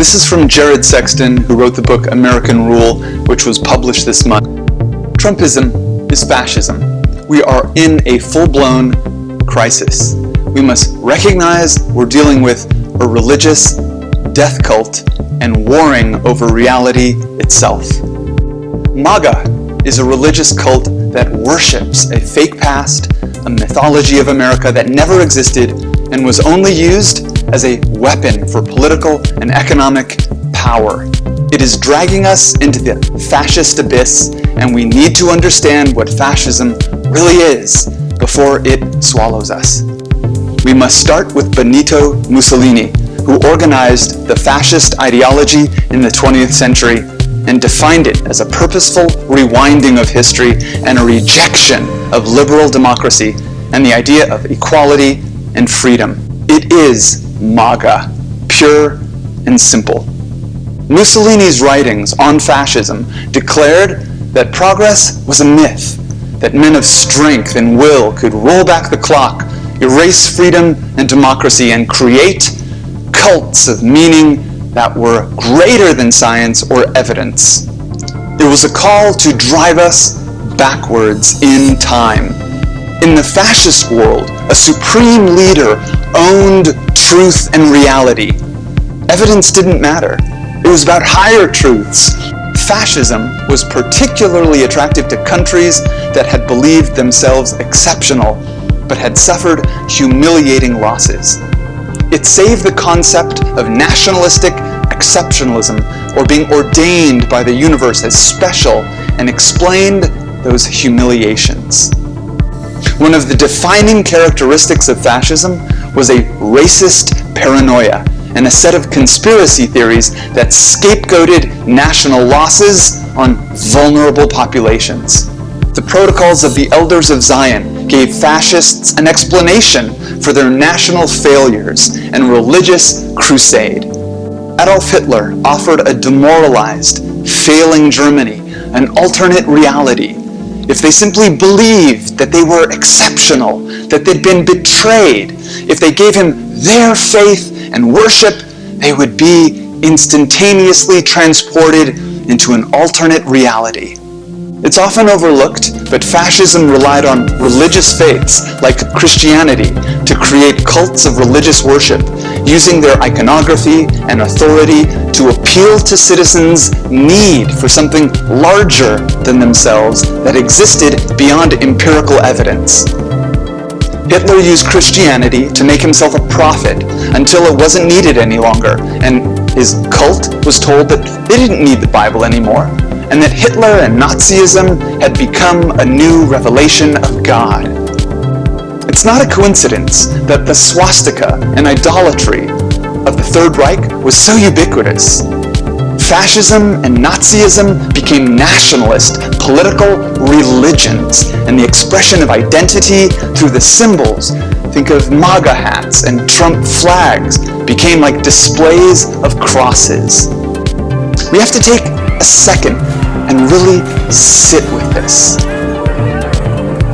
This is from Jared Sexton, who wrote the book American Rule, which was published this month. Trumpism is fascism. We are in a full-blown crisis. We must recognize we're dealing with a religious death cult and warring over reality itself. MAGA is a religious cult that worships a fake past, a mythology of America that never existed and was only used as a weapon for political and economic power. It is dragging us into the fascist abyss, and we need to understand what fascism really is before it swallows us. We must start with Benito Mussolini, who organized the fascist ideology in the 20th century and defined it as a purposeful rewinding of history and a rejection of liberal democracy and the idea of equality and freedom. It is MAGA, pure and simple. Mussolini's writings on fascism declared that progress was a myth, that men of strength and will could roll back the clock, erase freedom and democracy, and create cults of meaning that were greater than science or evidence. It was a call to drive us backwards in time. In the fascist world, a supreme leader owned truth and reality. Evidence didn't matter. It was about higher truths. Fascism was particularly attractive to countries that had believed themselves exceptional, but had suffered humiliating losses. It saved the concept of nationalistic exceptionalism, or being ordained by the universe as special, and explained those humiliations. One of the defining characteristics of fascism was a racist paranoia and a set of conspiracy theories that scapegoated national losses on vulnerable populations. The protocols of the Elders of Zion gave fascists an explanation for their national failures and religious crusade. Adolf Hitler offered a demoralized, failing Germany an alternate reality. If they simply believed that they were exceptional, that they'd been betrayed, if they gave him their faith and worship, they would be instantaneously transported into an alternate reality. It's often overlooked, but fascism relied on religious faiths like Christianity to create cults of religious worship, using their iconography and authority to appeal to citizens' need for something larger than themselves that existed beyond empirical evidence. Hitler used Christianity to make himself a prophet until it wasn't needed any longer, and his cult was told that they didn't need the Bible anymore, and that Hitler and Nazism had become a new revelation of God. It's not a coincidence that the swastika and idolatry of the Third Reich was so ubiquitous. Fascism and Nazism became nationalist, political religions, and the expression of identity through the symbols, think of MAGA hats and Trump flags, became like displays of crosses. We have to take a second and really sit with this.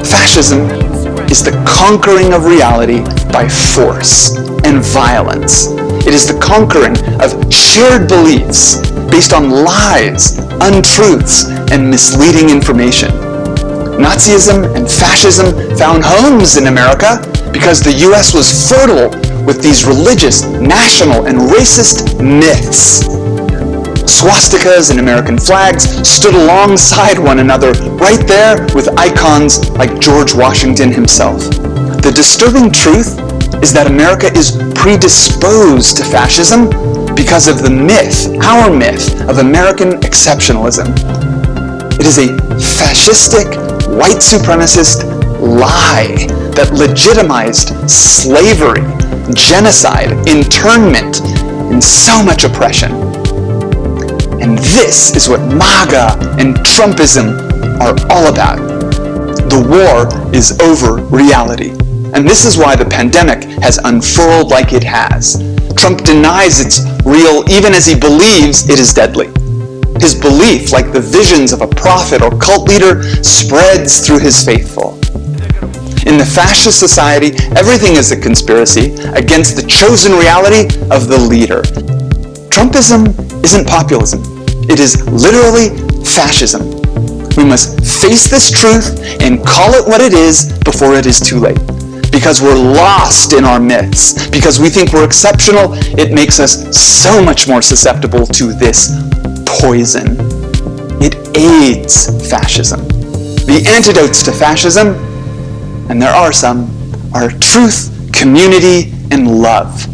Fascism is the conquering of reality by force and violence. It is the conquering of shared beliefs based on lies, untruths, and misleading information. Nazism and fascism found homes in America because the US was fertile with these religious, national, and racist myths. Swastikas and American flags stood alongside one another right there with icons like George Washington himself. The disturbing truth is that America is predisposed to fascism because of the myth, our myth, of American exceptionalism. It is a fascistic, white supremacist lie that legitimized slavery, genocide, internment, and so much oppression. And this is what MAGA and Trumpism are all about. The war is over reality. And this is why the pandemic has unfurled like it has. Trump denies it's real even as he believes it is deadly. His belief, like the visions of a prophet or cult leader, spreads through his faithful. In the fascist society, everything is a conspiracy against the chosen reality of the leader. Trumpism isn't populism. It is literally fascism. We must face this truth and call it what it is before it is too late. Because we're lost in our myths, because we think we're exceptional, it makes us so much more susceptible to this poison. It aids fascism. The antidotes to fascism, and there are some, are truth, community, and love.